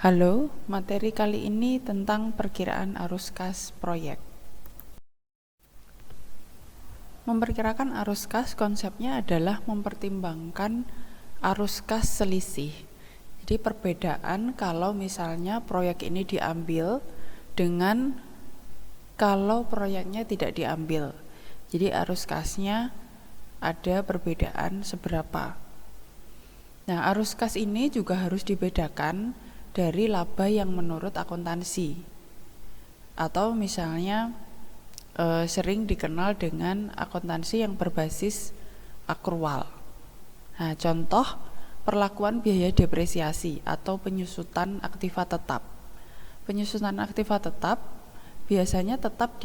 Halo, materi kali ini tentang perkiraan arus kas proyek. Memperkirakan arus kas konsepnya adalah mempertimbangkan arus kas selisih. Jadi perbedaan kalau misalnya proyek ini diambil dengan kalau proyeknya tidak diambil. Jadi arus kasnya ada perbedaan seberapa. Nah, arus kas ini juga harus dibedakan dari laba yang menurut akuntansi atau misalnya sering dikenal dengan akuntansi yang berbasis akrual. Nah, contoh perlakuan biaya depresiasi atau penyusutan aktiva tetap. Penyusutan aktiva tetap biasanya tetap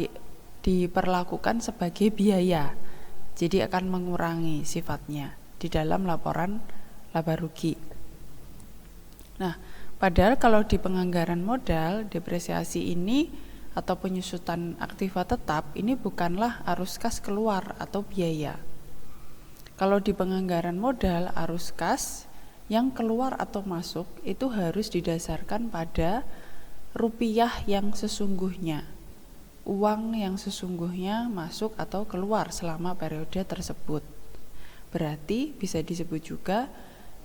diperlakukan sebagai biaya, jadi akan mengurangi sifatnya di dalam laporan laba rugi. Nah, padahal kalau di penganggaran modal, depresiasi ini atau penyusutan aktiva tetap ini bukanlah arus kas keluar atau biaya. Kalau di penganggaran modal, arus kas yang keluar atau masuk itu harus didasarkan pada rupiah yang sesungguhnya, uang yang sesungguhnya masuk atau keluar selama periode tersebut. Berarti bisa disebut juga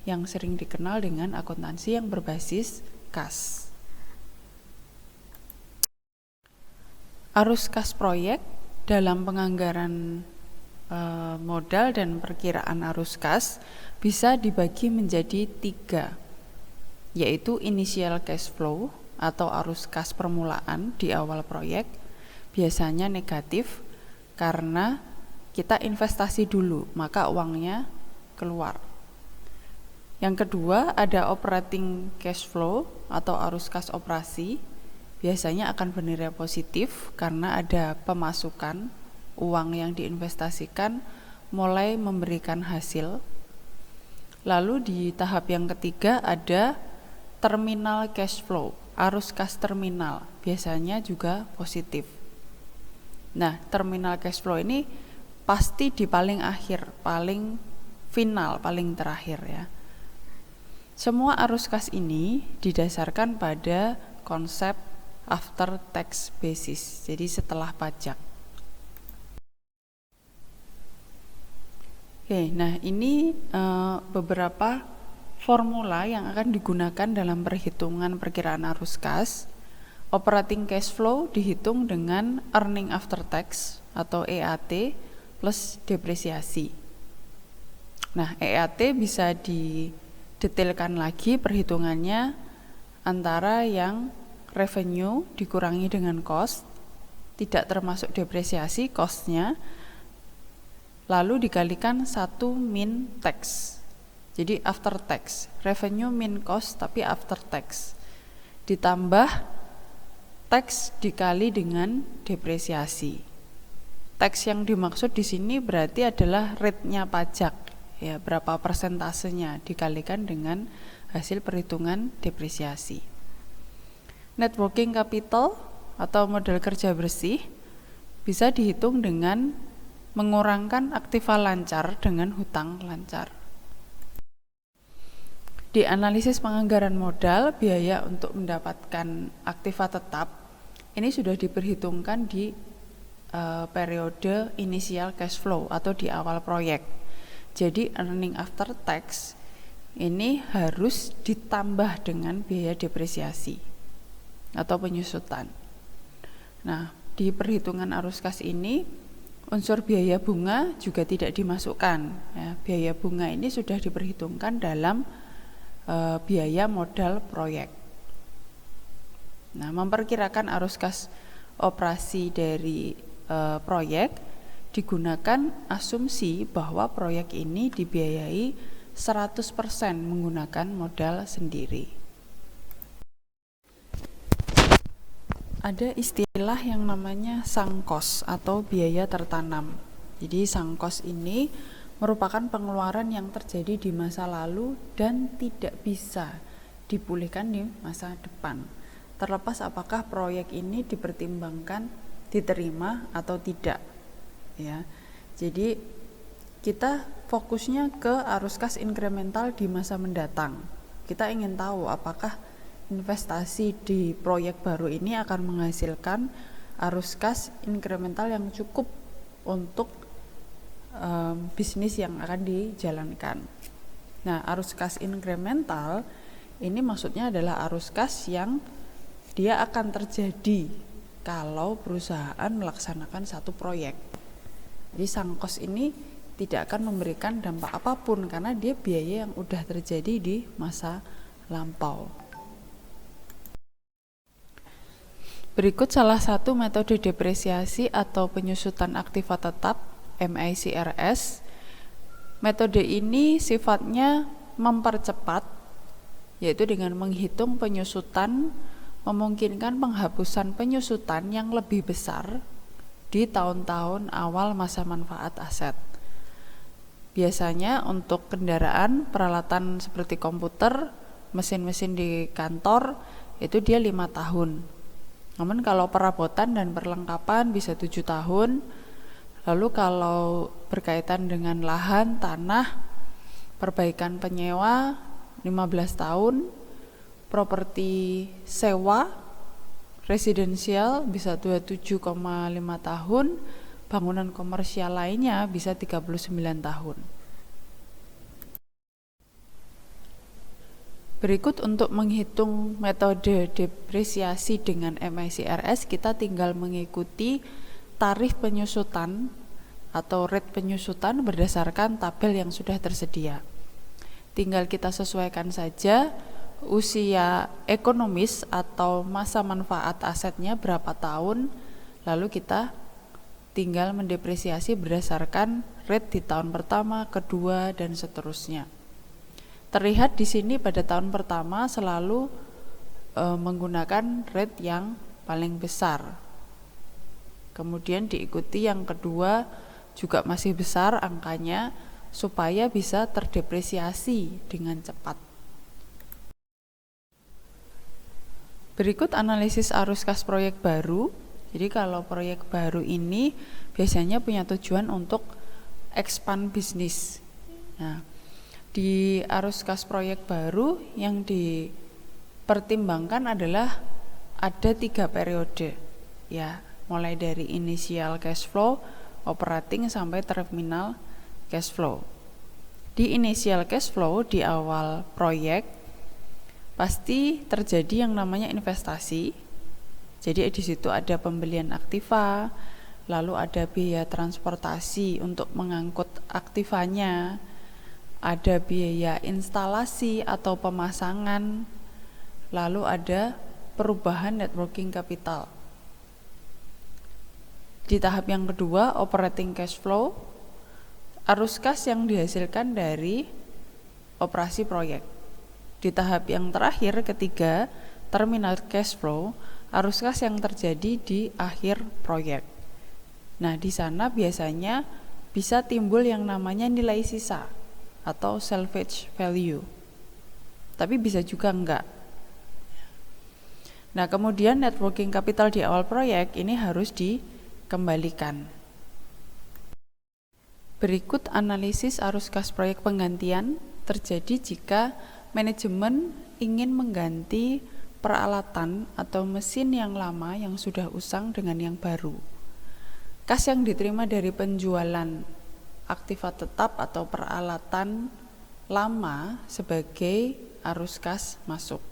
yang sering dikenal dengan akuntansi yang berbasis kas. Arus kas proyek dalam penganggaran modal dan perkiraan arus kas bisa dibagi menjadi 3, yaitu initial cash flow atau arus kas permulaan di awal proyek, biasanya negatif karena kita investasi dulu, maka uangnya keluar. Yang kedua ada operating cash flow atau arus kas operasi, biasanya akan bernilai positif karena ada pemasukan, uang yang diinvestasikan mulai memberikan hasil. Lalu di tahap yang ketiga ada terminal cash flow, arus kas terminal, biasanya juga positif. Nah, terminal cash flow ini pasti di paling akhir, paling final, paling terakhir ya. Semua arus kas ini didasarkan pada konsep after tax basis, jadi setelah pajak. Oke, nah ini beberapa formula yang akan digunakan dalam perhitungan perkiraan arus kas. Operating cash flow dihitung dengan earning after tax atau EAT plus depresiasi. Nah, EAT bisa didetailkan lagi perhitungannya antara yang revenue dikurangi dengan cost, tidak termasuk depresiasi costnya, lalu dikalikan 1 min tax. Jadi after tax, revenue min cost tapi after tax, ditambah tax dikali dengan depresiasi. Tax yang dimaksud di sini berarti adalah rate-nya pajak. Ya, berapa persentasenya dikalikan dengan hasil perhitungan depresiasi. Net working capital atau modal kerja bersih bisa dihitung dengan mengurangkan aktiva lancar dengan hutang lancar. Di analisis penganggaran modal, biaya untuk mendapatkan aktiva tetap ini sudah diperhitungkan di periode initial cash flow atau di awal proyek. Jadi earning after tax ini harus ditambah dengan biaya depresiasi atau penyusutan. Nah, di perhitungan arus kas ini unsur biaya bunga juga tidak dimasukkan. Ya, biaya bunga ini sudah diperhitungkan dalam biaya modal proyek. Nah, memperkirakan arus kas operasi dari proyek digunakan asumsi bahwa proyek ini dibiayai 100% menggunakan modal sendiri. Ada istilah yang namanya sunk cost atau biaya tertanam. Jadi sunk cost ini merupakan pengeluaran yang terjadi di masa lalu dan tidak bisa dipulihkan di masa depan. Terlepas apakah proyek ini dipertimbangkan diterima atau tidak. Ya, jadi kita fokusnya ke arus kas inkremental di masa mendatang. Kita ingin tahu apakah investasi di proyek baru ini akan menghasilkan arus kas incremental yang cukup untuk bisnis yang akan dijalankan. Nah, arus kas incremental ini maksudnya adalah arus kas yang dia akan terjadi kalau perusahaan melaksanakan satu proyek. Jadi sang kos ini tidak akan memberikan dampak apapun karena dia biaya yang udah terjadi di masa lampau. Berikut salah satu metode depresiasi atau penyusutan aktiva tetap MICRS. Metode ini sifatnya mempercepat, yaitu dengan menghitung penyusutan memungkinkan penghapusan penyusutan yang lebih besar di tahun-tahun awal masa manfaat aset. Biasanya untuk kendaraan, peralatan seperti komputer, mesin-mesin di kantor, itu dia 5 tahun. Namun kalau perabotan dan perlengkapan bisa 7 tahun. Lalu kalau berkaitan dengan lahan, tanah, perbaikan penyewa 15 tahun, properti sewa, residensial bisa 27,5 tahun, bangunan komersial lainnya bisa 39 tahun. Berikut untuk menghitung metode depresiasi dengan MICRS, kita tinggal mengikuti tarif penyusutan atau rate penyusutan berdasarkan tabel yang sudah tersedia. Tinggal kita sesuaikan saja usia ekonomis atau masa manfaat asetnya berapa tahun, lalu kita tinggal mendepresiasi berdasarkan rate di tahun pertama, kedua, dan seterusnya. Terlihat di sini pada tahun pertama selalu menggunakan rate yang paling besar. Kemudian diikuti yang kedua juga masih besar angkanya supaya bisa terdepresiasi dengan cepat. Berikut analisis arus kas proyek baru. Jadi kalau proyek baru ini biasanya punya tujuan untuk expand bisnis. Nah, di arus kas proyek baru yang dipertimbangkan adalah ada 3 periode, ya, mulai dari initial cash flow, operating sampai terminal cash flow. Di initial cash flow di awal proyek pasti terjadi yang namanya investasi. Jadi di situ ada pembelian aktiva, lalu ada biaya transportasi untuk mengangkut aktivanya, ada biaya instalasi atau pemasangan, lalu ada perubahan net working capital. Di tahap yang kedua, operating cash flow, arus kas yang dihasilkan dari operasi proyek. Di tahap yang terakhir, ketiga, terminal cash flow, arus kas yang terjadi di akhir proyek. Nah, di sana biasanya bisa timbul yang namanya nilai sisa atau salvage value. Tapi bisa juga enggak. Nah, kemudian net working capital di awal proyek ini harus dikembalikan. Berikut analisis arus kas proyek penggantian terjadi jika manajemen ingin mengganti peralatan atau mesin yang lama yang sudah usang dengan yang baru. Kas yang diterima dari penjualan aktiva tetap atau peralatan lama sebagai arus kas masuk.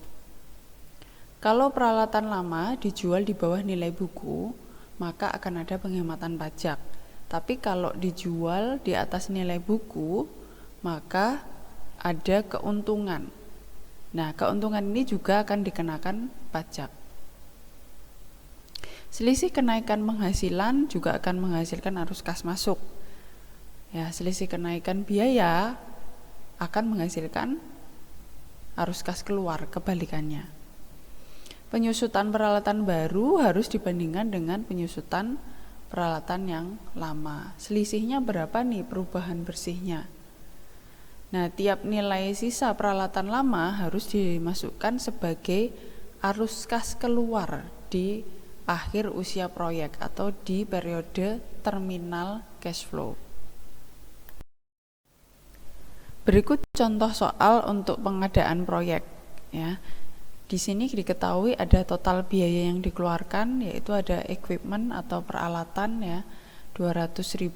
Kalau peralatan lama dijual di bawah nilai buku, maka akan ada penghematan pajak. Tapi kalau dijual di atas nilai buku, maka ada keuntungan. Nah, keuntungan ini juga akan dikenakan pajak. Selisih kenaikan penghasilan juga akan menghasilkan arus kas masuk. Ya, selisih kenaikan biaya akan menghasilkan arus kas keluar, kebalikannya. Penyusutan peralatan baru harus dibandingkan dengan penyusutan peralatan yang lama. Selisihnya berapa nih perubahan bersihnya? Nah, tiap nilai sisa peralatan lama harus dimasukkan sebagai arus kas keluar di akhir usia proyek atau di periode terminal cash flow. Berikut contoh soal untuk pengadaan proyek, ya. Di sini diketahui ada total biaya yang dikeluarkan, yaitu ada equipment atau peralatan ya 200.000,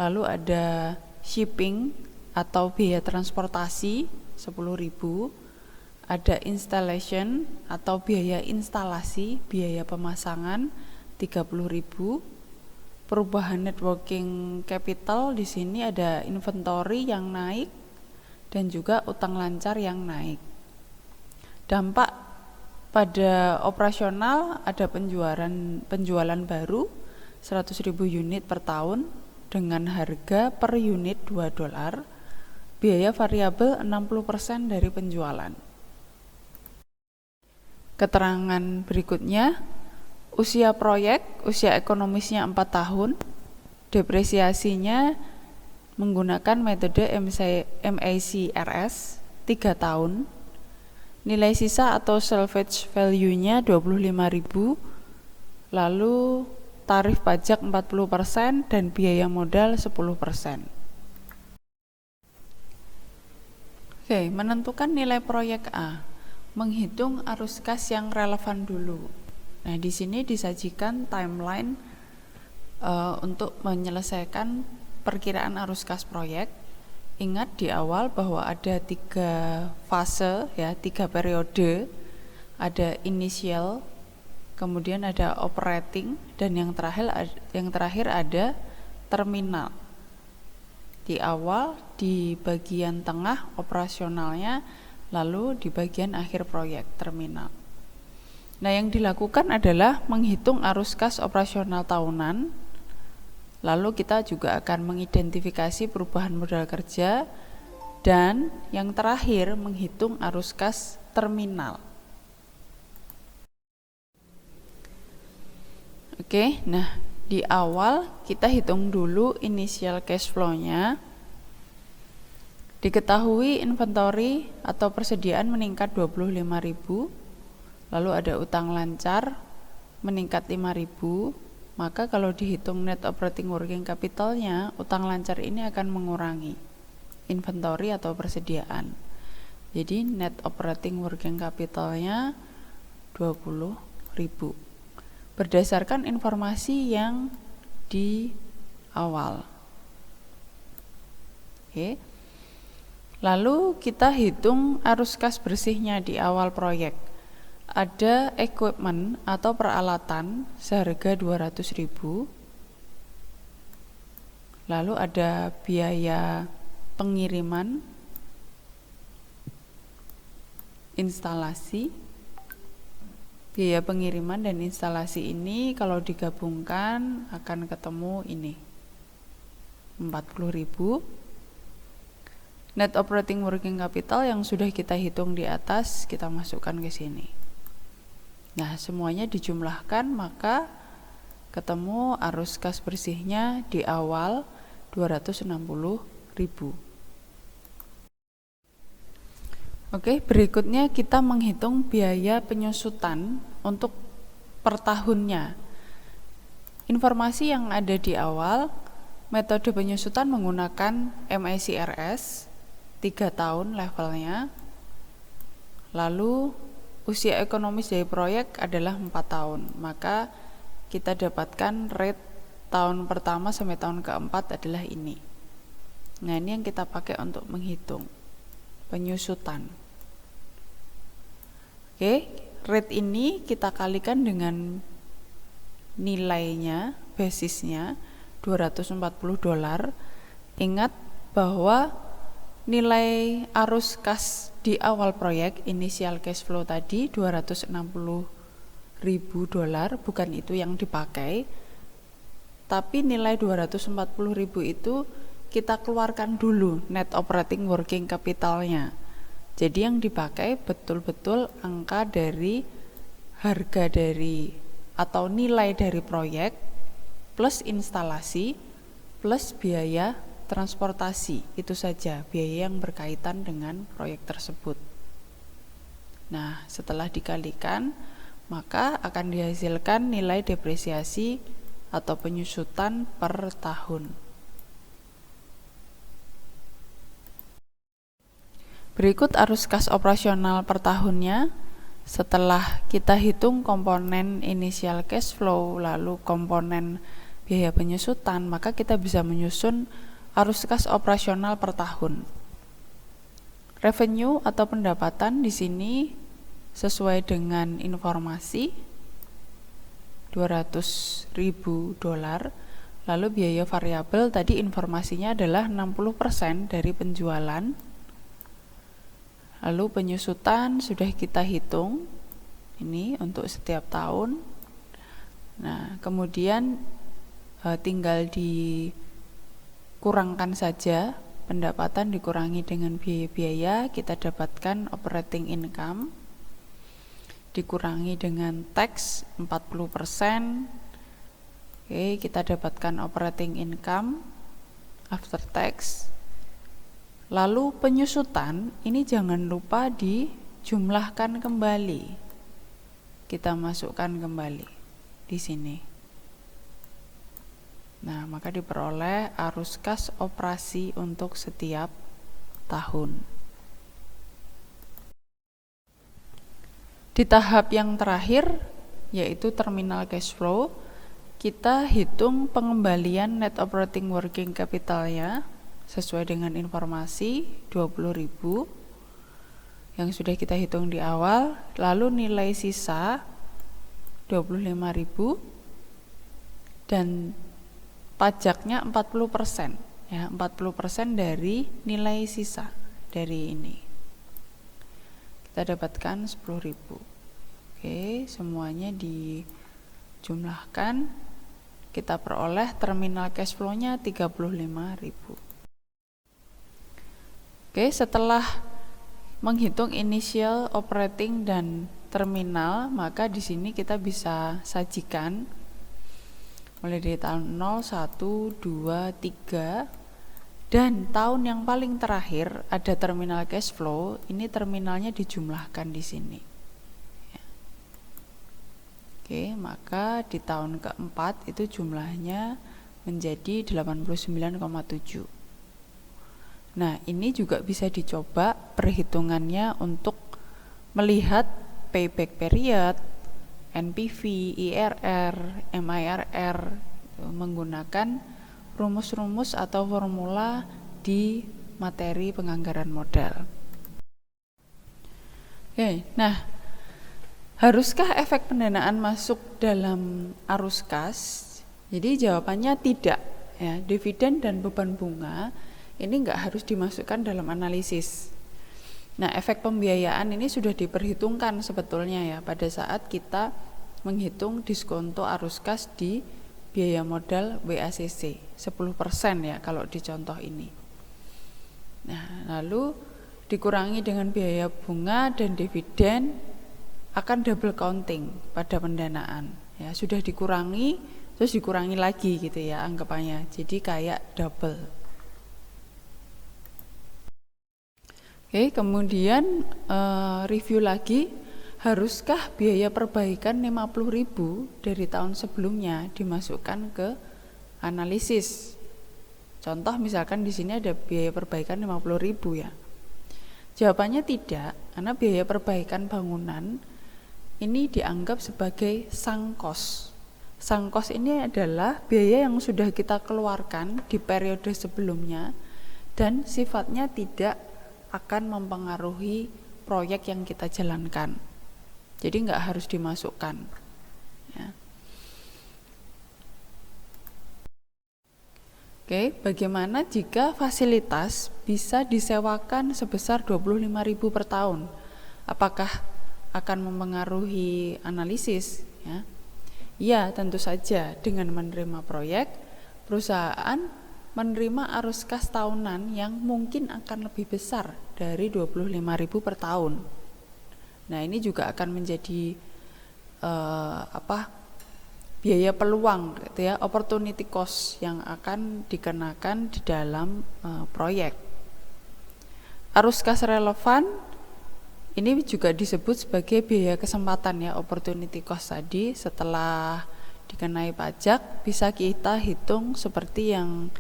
lalu ada shipping atau biaya transportasi 10.000, ada installation atau biaya instalasi, biaya pemasangan 30.000. Perubahan net working capital di sini ada inventory yang naik dan juga utang lancar yang naik. Dampak pada operasional ada penjualan baru 100.000 unit per tahun dengan harga per unit $2. Biaya variabel 60% dari penjualan. Keterangan berikutnya, usia proyek, usia ekonomisnya 4 tahun, depresiasinya menggunakan metode MACRS 3 tahun, nilai sisa atau salvage value-nya 25.000, lalu tarif pajak 40% dan biaya modal 10%. Oke, menentukan nilai proyek A. Menghitung arus kas yang relevan dulu. Nah, di sini disajikan timeline untuk menyelesaikan perkiraan arus kas proyek. Ingat di awal bahwa ada 3 fase ya, 3 periode. Ada initial, kemudian ada operating, dan yang terakhir ada terminal. Di awal, di bagian tengah operasionalnya, lalu di bagian akhir proyek terminal. Nah, yang dilakukan adalah menghitung arus kas operasional tahunan. Lalu kita juga akan mengidentifikasi perubahan modal kerja, dan yang terakhir menghitung arus kas terminal. Oke, nah di awal kita hitung dulu initial cash flow-nya. Diketahui inventory atau persediaan meningkat 25.000, lalu ada utang lancar meningkat 5.000. Maka kalau dihitung net operating working capital-nya, utang lancar ini akan mengurangi inventory atau persediaan. Jadi net operating working capital-nya 20.000. Berdasarkan informasi yang di awal. Oke. Lalu kita hitung arus kas bersihnya di awal proyek. Ada equipment atau peralatan seharga 200.000. Lalu ada biaya pengiriman, instalasi. Biaya pengiriman dan instalasi ini kalau digabungkan akan ketemu ini 40.000. Net operating working capital yang sudah kita hitung di atas kita masukkan ke sini. Nah, semuanya dijumlahkan maka ketemu arus kas bersihnya di awal 260.000. Oke, berikutnya kita menghitung biaya penyusutan untuk per tahunnya. Informasi yang ada di awal, metode penyusutan menggunakan MACRS 3 tahun levelnya. Lalu usia ekonomis dari proyek adalah 4 tahun, maka kita dapatkan rate tahun pertama sampai tahun keempat adalah ini. Nah, ini yang kita pakai untuk menghitung penyusutan. Oke, rate ini kita kalikan dengan nilainya, basisnya $240. Ingat bahwa nilai arus kas di awal proyek initial cash flow tadi $260.000, bukan itu yang dipakai, tapi nilai 240.000 itu kita keluarkan dulu net operating working capitalnya. Jadi yang dipakai betul-betul angka dari harga dari atau nilai dari proyek plus instalasi plus biaya transportasi, itu saja biaya yang berkaitan dengan proyek tersebut. Nah, setelah dikalikan, maka akan dihasilkan nilai depresiasi atau penyusutan per tahun. Berikut arus kas operasional per tahunnya. Setelah kita hitung komponen initial cash flow, lalu komponen biaya penyusutan, maka kita bisa menyusun arus kas operasional per tahun. Revenue atau pendapatan di sini sesuai dengan informasi $200.000. Lalu biaya variabel tadi informasinya adalah 60% dari penjualan. Lalu penyusutan sudah kita hitung ini untuk setiap tahun. Nah, kemudian tinggal dikurangkan saja, pendapatan dikurangi dengan biaya-biaya, kita dapatkan operating income, dikurangi dengan tax 40%. Oke, kita dapatkan operating income after tax. Lalu penyusutan ini jangan lupa dijumlahkan kembali. Kita masukkan kembali di sini. Nah, maka diperoleh arus kas operasi untuk setiap tahun. Di tahap yang terakhir, yaitu terminal cash flow, kita hitung pengembalian net operating working capital-nya sesuai dengan informasi 20.000 yang sudah kita hitung di awal, lalu nilai sisa 25.000 dan pajaknya 40%, ya, 40% dari nilai sisa dari ini. Kita dapatkan 10.000. Oke, semuanya dijumlahkan, kita peroleh terminal cash flow-nya 35.000. Oke, setelah menghitung initial, operating, dan terminal, maka di sini kita bisa sajikan mulai dari tahun 0, 1, 2, 3, dan tahun yang paling terakhir ada terminal cash flow. Ini terminalnya dijumlahkan di sini. Oke, maka di tahun keempat itu jumlahnya menjadi 89,7. Nah, ini juga bisa dicoba perhitungannya untuk melihat payback period, NPV, IRR, MIRR, menggunakan rumus-rumus atau formula di materi penganggaran modal. Oke, nah, haruskah efek pendanaan masuk dalam arus kas? Jadi jawabannya tidak, ya. Dividen dan beban bunga ini nggak harus dimasukkan dalam analisis. Nah, efek pembiayaan ini sudah diperhitungkan sebetulnya, ya, pada saat kita menghitung diskonto arus kas di biaya modal WACC 10%, ya, kalau di contoh ini. Nah, lalu dikurangi dengan biaya bunga dan dividen akan double counting pada pendanaan, ya. Sudah dikurangi terus dikurangi lagi gitu, ya, anggapannya. Jadi kayak double. Oke, kemudian review lagi, haruskah biaya perbaikan 50.000 dari tahun sebelumnya dimasukkan ke analisis? Contoh misalkan di sini ada biaya perbaikan 50.000, ya. Jawabannya tidak, karena biaya perbaikan bangunan ini dianggap sebagai sunk cost. Sunk cost ini adalah biaya yang sudah kita keluarkan di periode sebelumnya dan sifatnya tidak akan mempengaruhi proyek yang kita jalankan. Jadi nggak harus dimasukkan, ya. Oke, bagaimana jika fasilitas bisa disewakan sebesar 25.000 per tahun? Apakah akan mempengaruhi analisis, ya? Ya, tentu saja. Dengan menerima proyek, perusahaan menerima arus kas tahunan yang mungkin akan lebih besar dari 25.000 per tahun. Nah, ini juga akan menjadi biaya peluang, gitu, ya, opportunity cost yang akan dikenakan di dalam proyek. Arus kas relevan ini juga disebut sebagai biaya kesempatan, ya, opportunity cost tadi. Setelah dikenai pajak bisa kita hitung seperti yang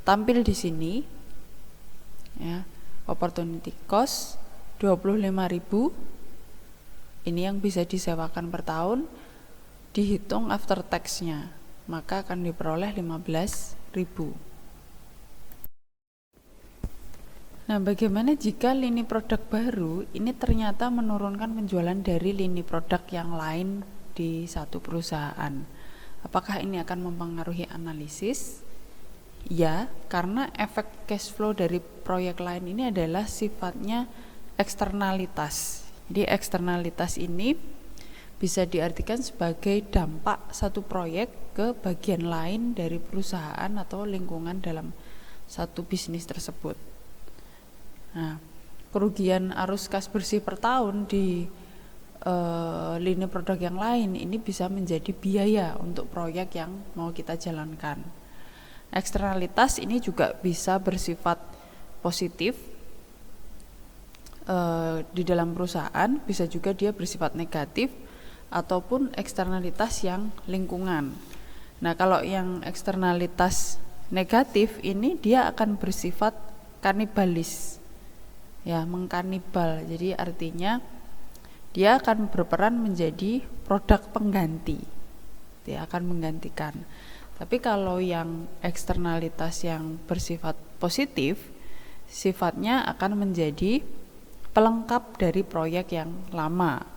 tampil di sini, ya. Opportunity cost 25.000 Ini yang bisa disewakan per tahun, dihitung after tax-nya, maka akan diperoleh 15.000. Nah, bagaimana jika lini produk baru ini ternyata menurunkan penjualan dari lini produk yang lain di satu perusahaan? Apakah ini akan mempengaruhi analisis? Ya, karena efek cash flow dari proyek lain ini adalah sifatnya eksternalitas. Jadi eksternalitas ini bisa diartikan sebagai dampak satu proyek ke bagian lain dari perusahaan atau lingkungan dalam satu bisnis tersebut. Nah, kerugian arus kas bersih per tahun di lini produk yang lain ini bisa menjadi biaya untuk proyek yang mau kita jalankan. Eksternalitas ini juga bisa bersifat positif di dalam perusahaan, bisa juga dia bersifat negatif ataupun eksternalitas yang lingkungan. Nah, kalau yang eksternalitas negatif ini dia akan bersifat kanibalis. Ya, mengkanibal. Jadi artinya dia akan berperan menjadi produk pengganti. Dia akan menggantikan. Tapi kalau yang eksternalitas yang bersifat positif, sifatnya akan menjadi pelengkap dari proyek yang lama.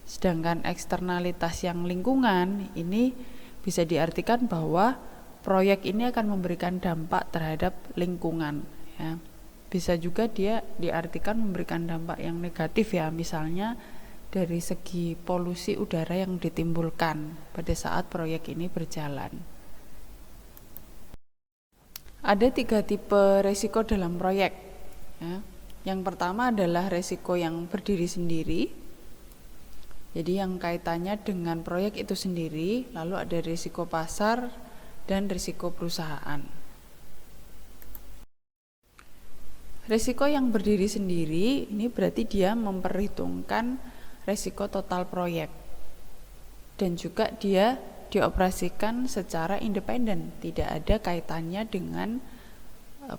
Sedangkan eksternalitas yang lingkungan ini bisa diartikan bahwa proyek ini akan memberikan dampak terhadap lingkungan, ya. Bisa juga dia diartikan memberikan dampak yang negatif, ya, misalnya dari segi polusi udara yang ditimbulkan pada saat proyek ini berjalan. Ada 3 tipe resiko dalam proyek, ya. Yang pertama adalah resiko yang berdiri sendiri. Jadi yang kaitannya dengan proyek itu sendiri, lalu ada risiko pasar dan risiko perusahaan. Risiko yang berdiri sendiri ini berarti dia memperhitungkan risiko total proyek dan juga dia dioperasikan secara independen, tidak ada kaitannya dengan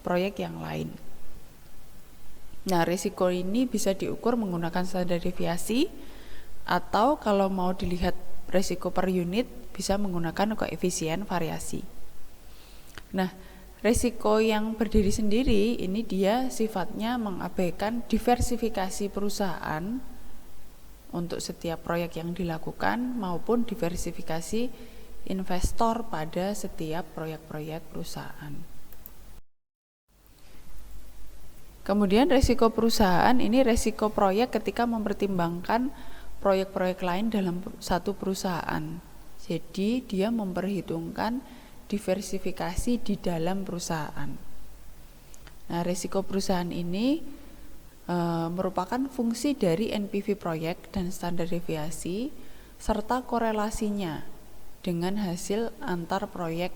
proyek yang lain. Nah, risiko ini bisa diukur menggunakan standar deviasi, atau kalau mau dilihat risiko per unit bisa menggunakan koefisien variasi. Nah, risiko yang berdiri sendiri ini dia sifatnya mengabaikan diversifikasi perusahaan untuk setiap proyek yang dilakukan maupun diversifikasi investor pada setiap proyek-proyek perusahaan. Kemudian risiko perusahaan ini risiko proyek ketika mempertimbangkan proyek-proyek lain dalam satu perusahaan. Jadi dia memperhitungkan diversifikasi di dalam perusahaan. Nah, risiko perusahaan ini merupakan fungsi dari NPV proyek dan standar deviasi serta korelasinya dengan hasil antar proyek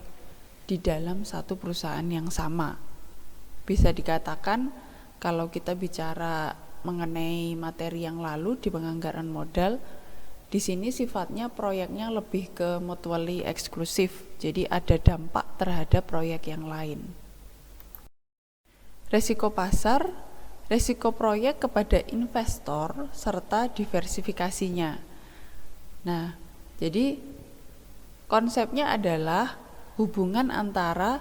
di dalam satu perusahaan yang sama. Bisa dikatakan kalau kita bicara mengenai materi yang lalu di penganggaran modal, di sini sifatnya proyeknya lebih ke mutually eksklusif, jadi ada dampak terhadap proyek yang lain. Resiko pasar, resiko proyek kepada investor serta diversifikasinya. Nah, jadi konsepnya adalah hubungan antara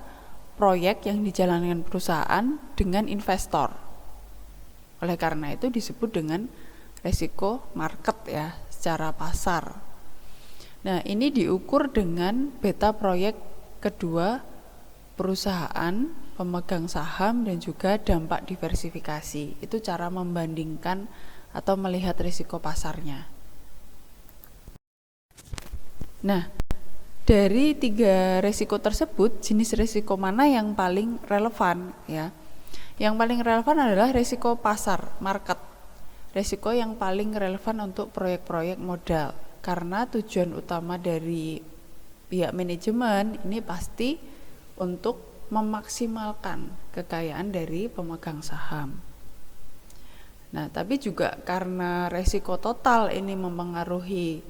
proyek yang dijalankan perusahaan dengan investor. Oleh karena itu disebut dengan resiko market, ya, secara pasar. Nah, ini diukur dengan beta proyek kedua perusahaan, pemegang saham, dan juga dampak diversifikasi. Itu cara membandingkan atau melihat risiko pasarnya. Nah, dari 3 risiko tersebut, jenis risiko mana yang paling relevan, ya? Yang paling relevan adalah risiko pasar, market. Risiko yang paling relevan untuk proyek-proyek modal, karena tujuan utama dari pihak manajemen ini pasti untuk memaksimalkan kekayaan dari pemegang saham. Nah, tapi juga karena risiko total ini mempengaruhi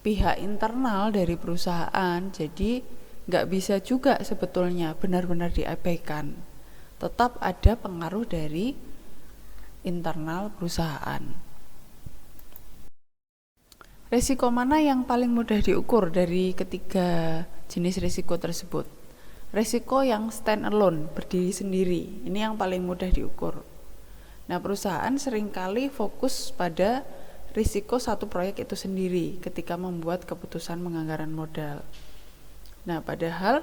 pihak internal dari perusahaan, jadi nggak bisa juga sebetulnya benar-benar diabaikan. Tetap ada pengaruh dari internal perusahaan. Risiko mana yang paling mudah diukur dari ketiga jenis risiko tersebut? Risiko yang stand alone, berdiri sendiri, ini yang paling mudah diukur. Nah, perusahaan seringkali fokus pada risiko satu proyek itu sendiri ketika membuat keputusan penganggaran modal. Nah, padahal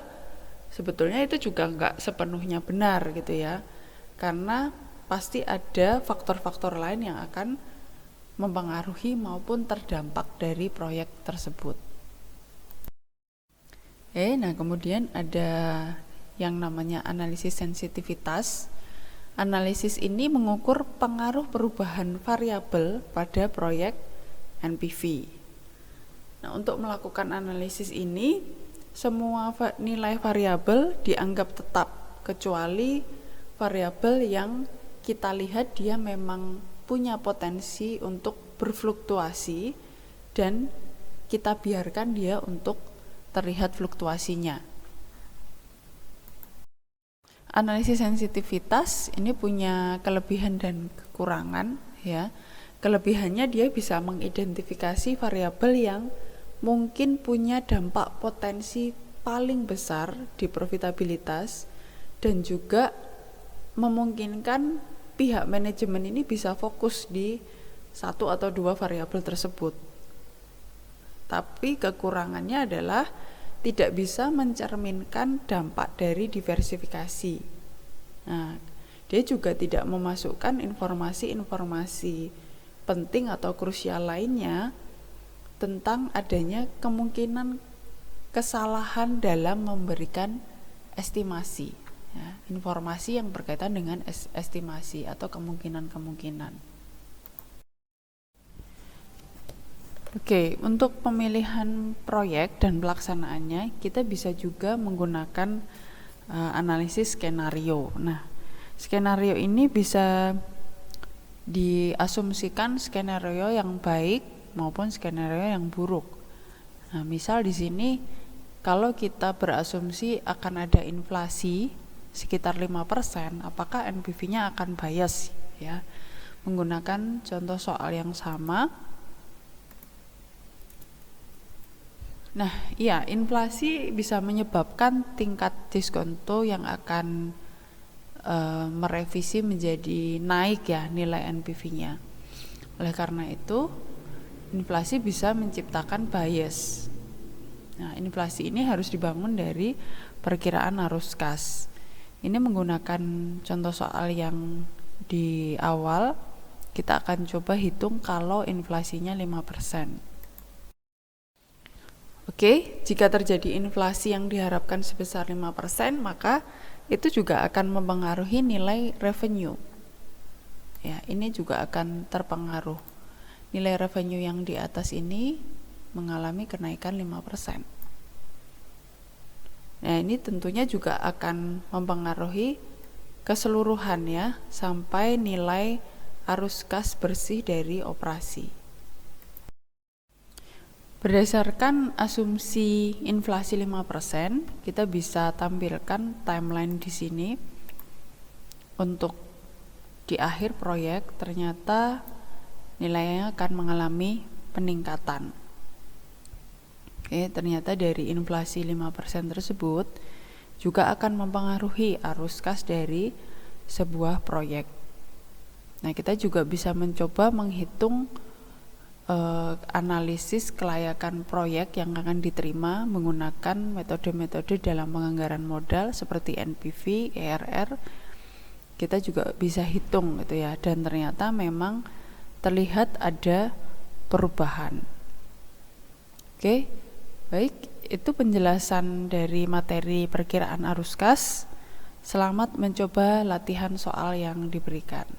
sebetulnya itu juga nggak sepenuhnya benar gitu ya, karena pasti ada faktor-faktor lain yang akan mempengaruhi maupun terdampak dari proyek tersebut. Nah kemudian ada yang namanya analisis sensitivitas. Analisis ini mengukur pengaruh perubahan variabel pada proyek NPV. Nah, untuk melakukan analisis ini, semua nilai variabel dianggap tetap kecuali variabel yang kita lihat dia memang punya potensi untuk berfluktuasi dan kita biarkan dia untuk terlihat fluktuasinya. Analisis sensitivitas ini punya kelebihan dan kekurangan ya. Kelebihannya dia bisa mengidentifikasi variabel yang mungkin punya dampak potensi paling besar di profitabilitas dan juga memungkinkan pihak manajemen ini bisa fokus di satu atau dua variabel tersebut. Tapi kekurangannya adalah tidak bisa mencerminkan dampak dari diversifikasi. Nah, dia juga tidak memasukkan informasi-informasi penting atau krusial lainnya tentang adanya kemungkinan kesalahan dalam memberikan estimasi. Ya, informasi yang berkaitan dengan estimasi atau kemungkinan-kemungkinan. Oke, untuk pemilihan proyek dan pelaksanaannya kita bisa juga menggunakan analisis skenario. Nah, skenario ini bisa diasumsikan skenario yang baik maupun skenario yang buruk. Nah, misal di sini kalau kita berasumsi akan ada inflasi sekitar 5%, apakah NPV-nya akan bias ya? Menggunakan contoh soal yang sama. Nah, iya, inflasi bisa menyebabkan tingkat diskonto yang akan merevisi menjadi naik ya nilai NPV-nya. Oleh karena itu, inflasi bisa menciptakan bias. Nah, inflasi ini harus dibangun dari perkiraan arus kas. Ini menggunakan contoh soal yang di awal, kita akan coba hitung kalau inflasinya 5%. Oke, jika terjadi inflasi yang diharapkan sebesar 5%, maka itu juga akan mempengaruhi nilai revenue. Ya, ini juga akan terpengaruh. Nilai revenue yang di atas ini mengalami kenaikan 5%. Nah, ini tentunya juga akan mempengaruhi keseluruhan ya, sampai nilai arus kas bersih dari operasi. Berdasarkan asumsi inflasi 5%, kita bisa tampilkan timeline di sini. Untuk di akhir proyek ternyata nilainya akan mengalami peningkatan. Oke, ternyata dari inflasi 5% tersebut juga akan mempengaruhi arus kas dari sebuah proyek. Nah, kita juga bisa mencoba menghitung analisis kelayakan proyek yang akan diterima menggunakan metode-metode dalam penganggaran modal seperti NPV, ERR. Kita juga bisa hitung gitu ya, dan ternyata memang terlihat ada perubahan. Oke. Baik, itu penjelasan dari materi perkiraan arus kas. Selamat mencoba latihan soal yang diberikan.